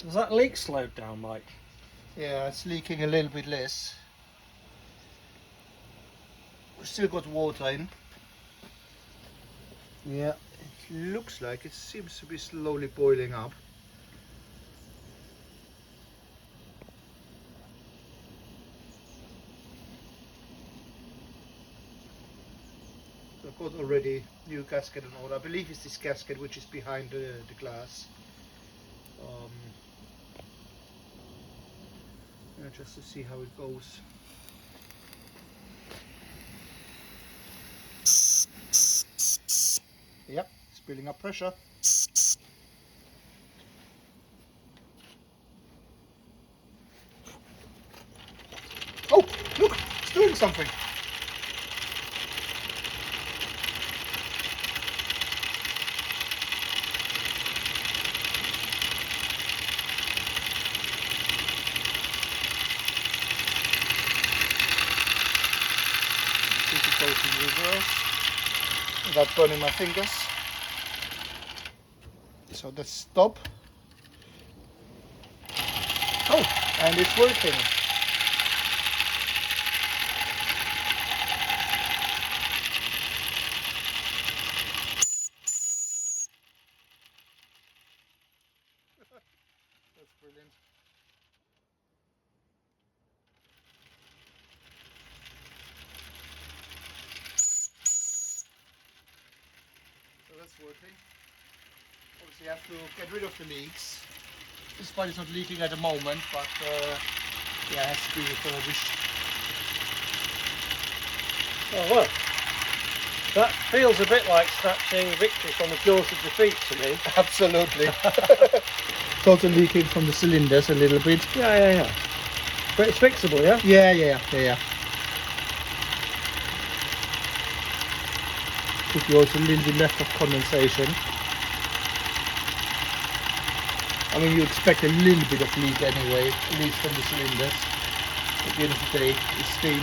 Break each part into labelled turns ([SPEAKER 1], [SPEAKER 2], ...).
[SPEAKER 1] Does that leak slow down, Mike?
[SPEAKER 2] Yeah, it's leaking a little bit less. We've still got water in. Yeah, it looks like it seems to be slowly boiling up. I've got already new gasket in order. I believe it's this gasket which is behind the glass. Yeah, just to see how it goes. Yep, it's building up pressure. Oh, look, it's doing something. This is goes in reverse without burning my fingers. So let's stop. Oh, and it's working. That's brilliant. So that's working. Obviously, you have to get rid of the leaks. This part is not leaking at the moment, but yeah, it has to be refurbished.
[SPEAKER 1] Oh well. That feels a bit like snatching victory from the jaws of defeat to me.
[SPEAKER 2] Absolutely. It's also leaking from the cylinders a little bit.
[SPEAKER 1] Yeah. But it's fixable, yeah?
[SPEAKER 2] Yeah. Could be also a little bit left of condensation. I mean, you expect a little bit of leak anyway, at least from the cylinders. At the end of the day, it's steam.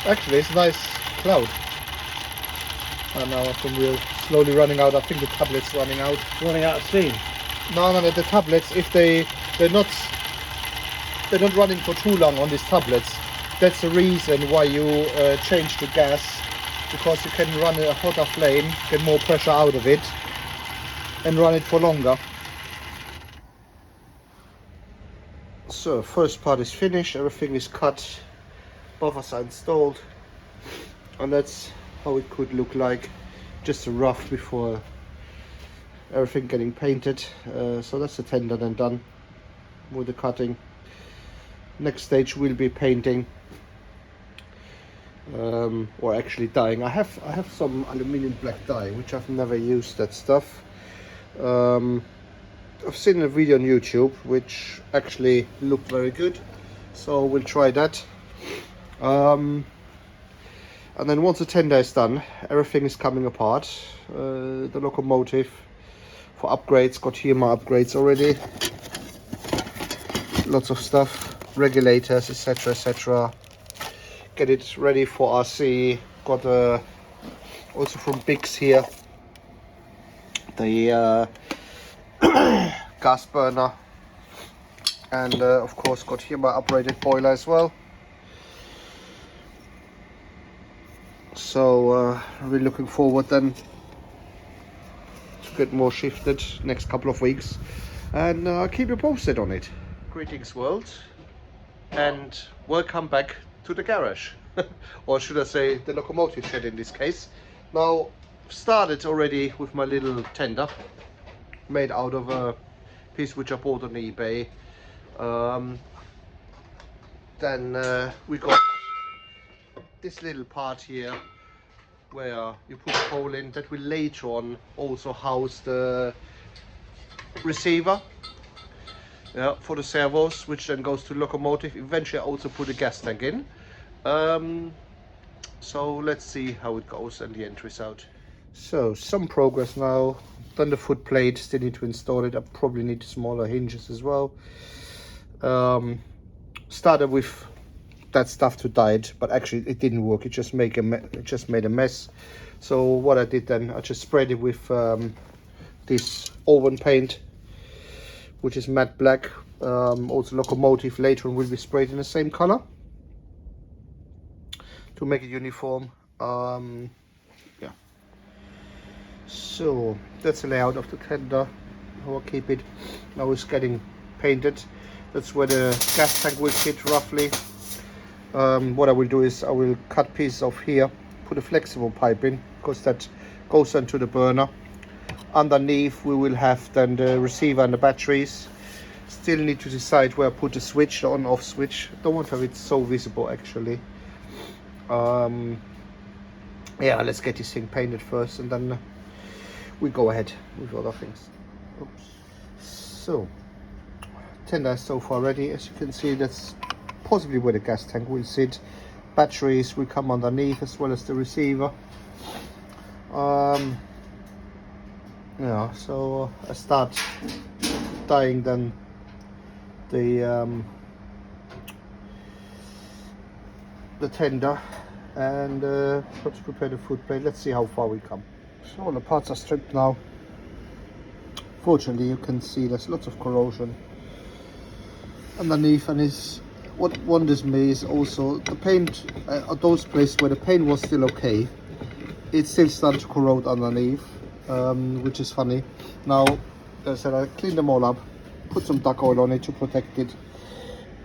[SPEAKER 2] Actually, it's a nice cloud. And now I think we're slowly running out. I think the tablet's running out.
[SPEAKER 1] Running out of steam.
[SPEAKER 2] No, the tablets, if they're not running for too long on these tablets, that's the reason why you change to gas, because you can run a hotter flame, get more pressure out of it, and run it for longer. So first part is finished, everything is cut, buffers are installed, and that's how it could look like, just a rough before everything getting painted. So that's the tender then done with the cutting. Next stage will be painting, or actually dyeing. I have some aluminium black dye, which I've never used that stuff. I've seen a video on YouTube which actually looked very good, so we'll try that. And then once the tender is done, everything is coming apart. The locomotive for upgrades, got here my upgrades already. Lots of stuff, regulators, etc. Get it ready for RC. Got also from Bix here the gas burner, and of course got here my upgraded boiler as well. So really looking forward then to get more shifted next couple of weeks, and I'll keep you posted on it. Greetings world, and welcome back to the garage, or should I say the locomotive shed in this case. Now started already with my little tender made out of a piece which I bought on eBay. Then we got this little part here where you put a hole in that will later on also house the receiver, yeah, for the servos, which then goes to locomotive. Eventually I also put a gas tank in. So let's see how it goes and the end result. So some progress now. Done the foot plate, still need to install it. I probably need smaller hinges as well. Started with that stuff to dye it, but actually it didn't work. It just made a mess. So what I did then, I just sprayed it with this oven paint, which is matte black. Also locomotive later on will be sprayed in the same color to make it uniform. Yeah, so that's the layout of the tender, how I keep it. Now it's getting painted. That's where the gas tank will sit roughly. What I will do is I will cut pieces off here, put a flexible pipe in, because that goes into the burner. Underneath we will have then the receiver and the batteries. Still need to decide where I put the switch, the on-off switch. Don't want to have it so visible actually. Yeah, let's get this thing painted first, and then we go ahead with other things. Oops. So tender is so far ready. As you can see, that's possibly where the gas tank will sit. Batteries will come underneath as well as the receiver. Yeah, so I start dyeing then the tender, and let's prepare the foot plate. Let's see how far we come. So all the parts are stripped now. Fortunately, you can see there's lots of corrosion underneath, and is what wonders me is also the paint at those places where the paint was still okay, it's still starting to corrode underneath, which is funny. Now, as I said, I cleaned them all up, put some duck oil on it to protect it,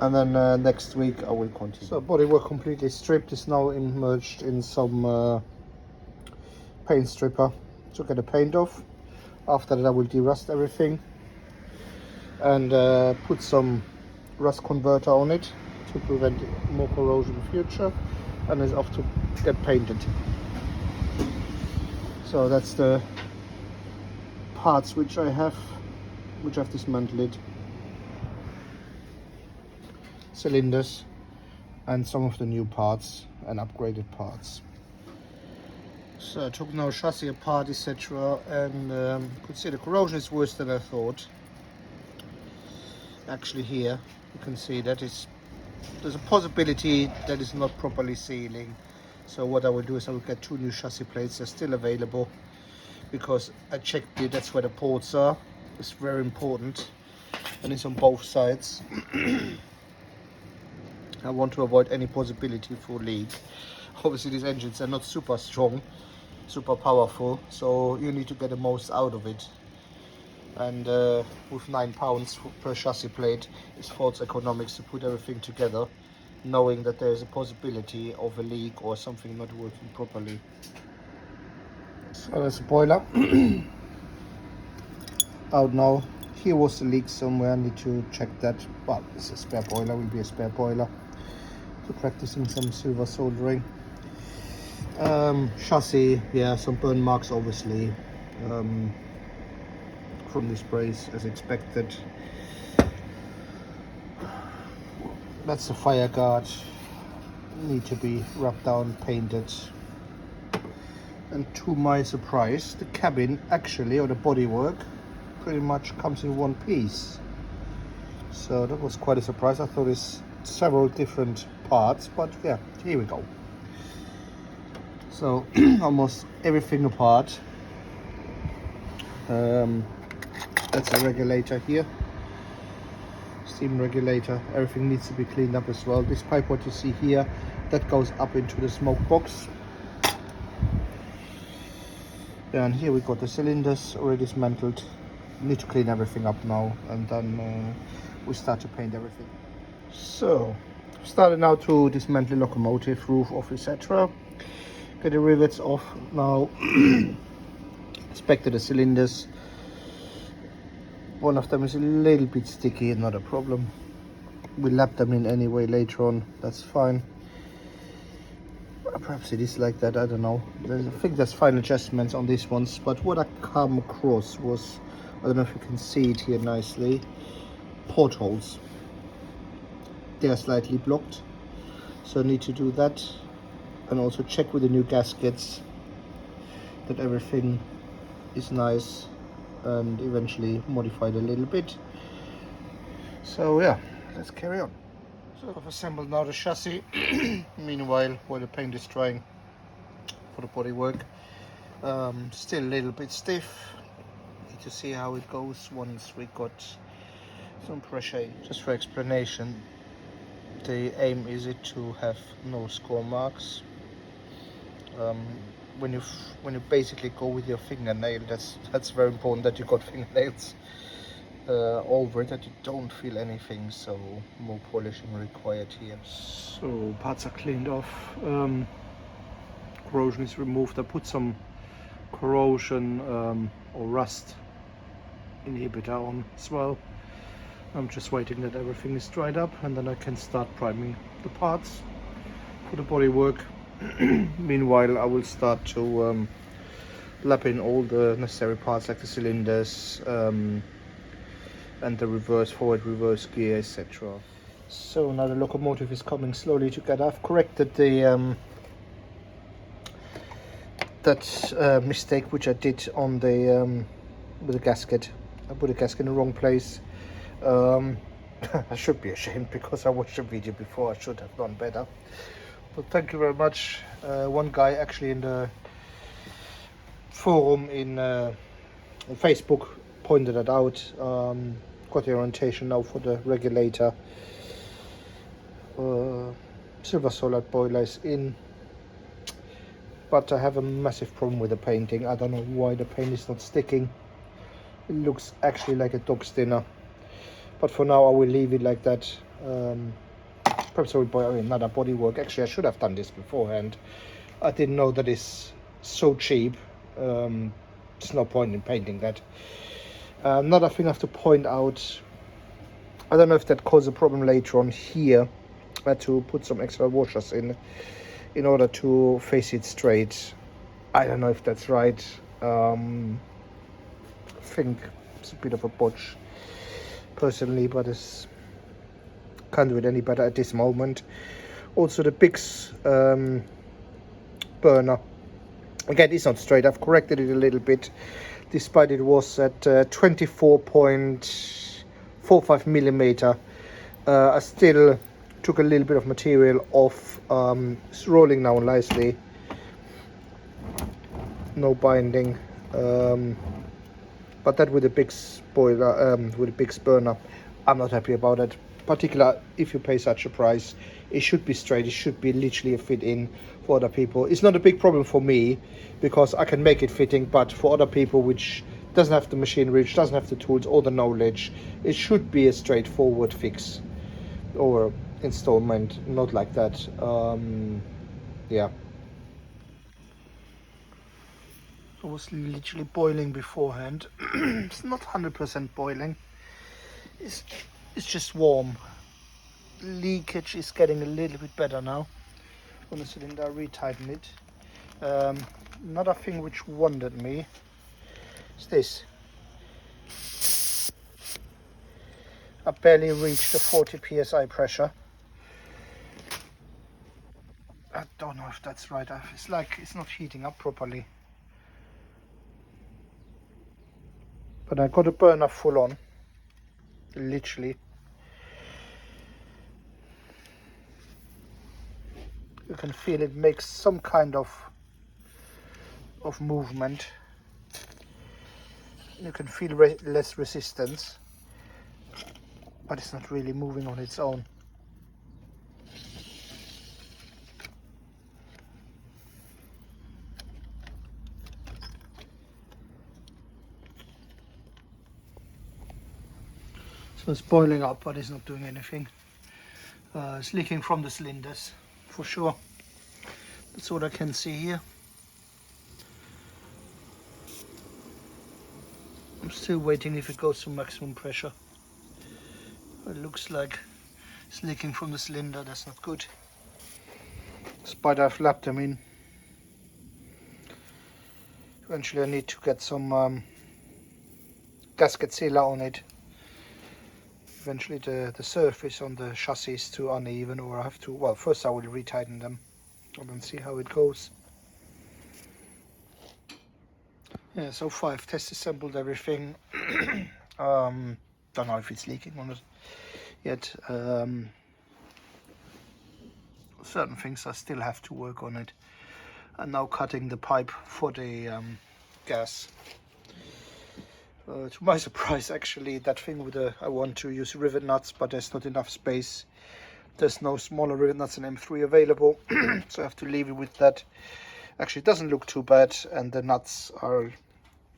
[SPEAKER 2] and then next week I will continue. So bodywork completely stripped is now immersed in some paint stripper to get the paint off. After that I will de-rust everything and put some rust converter on it to prevent more corrosion in the future, and it's off to get painted. So that's the parts which I've dismantled. Cylinders and some of the new parts and upgraded parts. So I took now chassis apart, etc., and could see the corrosion is worse than I thought. Actually here you can see that there's a possibility that it's not properly sealing. So what I will do is I will get 2 new chassis plates. They're still available because I checked it. That's where the ports are. It's very important, and it's on both sides. I want to avoid any possibility for leak. Obviously these engines are not super strong, super powerful, so you need to get the most out of it. And with 9 pounds per chassis plate, it's false economics to put everything together, knowing that there is a possibility of a leak or something not working properly. So there's a boiler out now. Here was the leak somewhere. I need to check that. Well, it's a spare boiler, will be a spare boiler. To practicing some silver soldering. Chassis, yeah, some burn marks obviously from the sprays as expected. That's the fire guard, need to be rubbed down, painted. And to my surprise, the cabin actually, or the bodywork, pretty much comes in one piece. So that was quite a surprise. I thought it's several different parts, but yeah, here we go. So almost everything apart. That's a regulator here, steam regulator. Everything needs to be cleaned up as well. This pipe, what you see here, that goes up into the smoke box. And here we got the cylinders already dismantled. Need to clean everything up now, and then we start to paint everything. So started now to dismantle the locomotive, roof off, etc. Get the rivets off now. Inspected the cylinders. One of them is a little bit sticky, not a problem. We lap them in anyway later on, that's fine. Perhaps it is like that, I don't know. I think there's fine adjustments on these ones, but what I come across was, I don't know if you can see it here nicely, portholes. They are slightly blocked, so I need to do that, and also check with the new gaskets that everything is nice, and eventually modified a little bit. So yeah, let's carry on. So I've assembled now the chassis. Meanwhile, while the paint is drying for the bodywork, still a little bit stiff. Need to see how it goes once we got some pressure. Just for explanation, the aim is it to have no score marks. Um, when you basically go with your fingernail, that's very important that you got fingernails over it, that you don't feel anything. So more polishing required here. So parts are cleaned off. Corrosion is removed. I put some corrosion or rust inhibitor on as well. I'm just waiting that everything is dried up, and then I can start priming the parts for the bodywork. Meanwhile, I will start to lap in all the necessary parts like the cylinders and the forward reverse gear, etc. So now the locomotive is coming slowly together. I've corrected the that mistake which I did on the with the gasket. I put the gasket in the wrong place. I should be ashamed because I watched the video before. I should have done better. But thank you very much. One guy actually in the forum in Facebook pointed it out. Got the orientation now for the regulator. Silver solid boiler is in, but I have a massive problem with the painting. I don't know why the paint is not sticking. It looks actually like a dog's dinner, but for now I will leave it like that. Perhaps I will buy another bodywork. Actually, I should have done this beforehand. I didn't know that it's so cheap. There's no point in painting that. Another thing I have to point out, I don't know if that caused a problem later on here. I had to put some extra washers in order to face it straight. I don't know if that's right. I think it's a bit of a botch personally, but it's can't do it any better at this moment. Also the Bix burner, again, it's not straight. I've corrected it a little bit, despite it was at 24.45 millimeter. I still took a little bit of material off. It's rolling now nicely, no binding. But that with the Bix boiler, with the Bix burner, I'm not happy about it. Particular if you pay such a price, it should be straight. It should be literally a fit in for other people. It's not a big problem for me because I can make it fitting, but for other people which doesn't have the machinery, which doesn't have the tools or the knowledge, it should be a straightforward fix or installment, not like that. Yeah. It was literally boiling beforehand. It's not 100% boiling. It's just warm. Leakage is getting a little bit better now. On the cylinder, I retighten it. Another thing which wondered me is this. I barely reached the 40 psi pressure. I don't know if that's right. It's like it's not heating up properly. But I got a burner full on, literally. You can feel it makes some kind of movement. You can feel less resistance, but it's not really moving on its own. So it's boiling up, but it's not doing anything. It's leaking from the cylinders, for sure. That's what I can see here. I'm still waiting if it goes to maximum pressure. It looks like it's leaking from the cylinder. That's not good. Despite I've lapped them in. Eventually I need to get some gasket sealer on it. Eventually the surface on the chassis is too uneven, or I have to, well, first I will retighten them and then see how it goes. Yeah, so far I've test assembled everything. Don't know if it's leaking or not yet. Certain things I still have to work on it. I'm now cutting the pipe for the gas. To my surprise, actually, that thing with the, I want to use rivet nuts, but there's not enough space. There's no smaller rivet nuts in M3 available, so I have to leave it with that. Actually, it doesn't look too bad, and the nuts are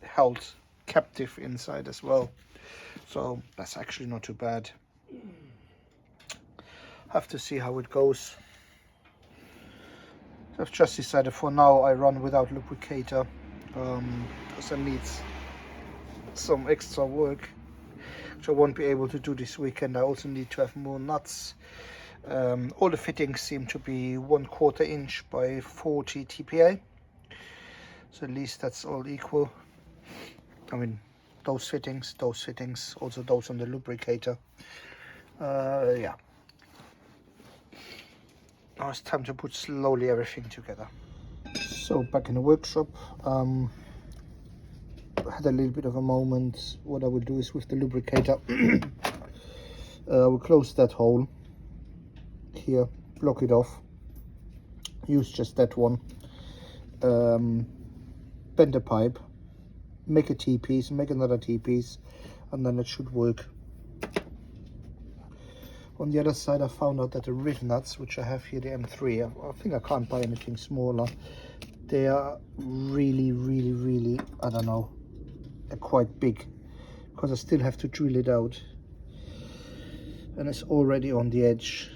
[SPEAKER 2] held captive inside as well, so that's actually not too bad. Have to see how it goes. I've just decided for now I run without lubricator, because I need some extra work which I won't be able to do this weekend. I also need to have more nuts. All the fittings seem to be 1/4 inch by 40 TPA, so at least that's all equal. I mean, those fittings, also those on the lubricator. Yeah, now it's time to put slowly everything together. So back in the workshop, I had a little bit of a moment. What I will do is with the lubricator, I will close that hole here, block it off, use just that one, bend the pipe, make a T-piece, make another T-piece, and then it should work. On the other side, I found out that the rivet nuts, which I have here, the M3, I think I can't buy anything smaller. They are really, I don't know, quite big, because I still have to drill it out, and it's already on the edge.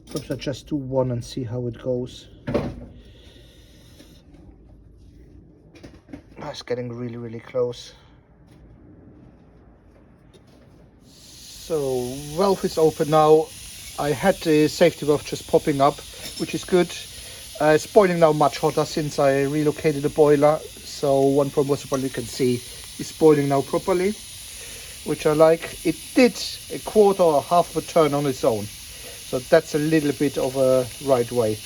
[SPEAKER 2] Perhaps I just do one and see how it goes. It's getting really close. So valve is open now. I had the safety valve just popping up, which is good. It's boiling now much hotter since I relocated the boiler. So one problem was, you can see, it's boiling now properly, which I like. It did a quarter or half of a turn on its own, so that's a little bit of a right way.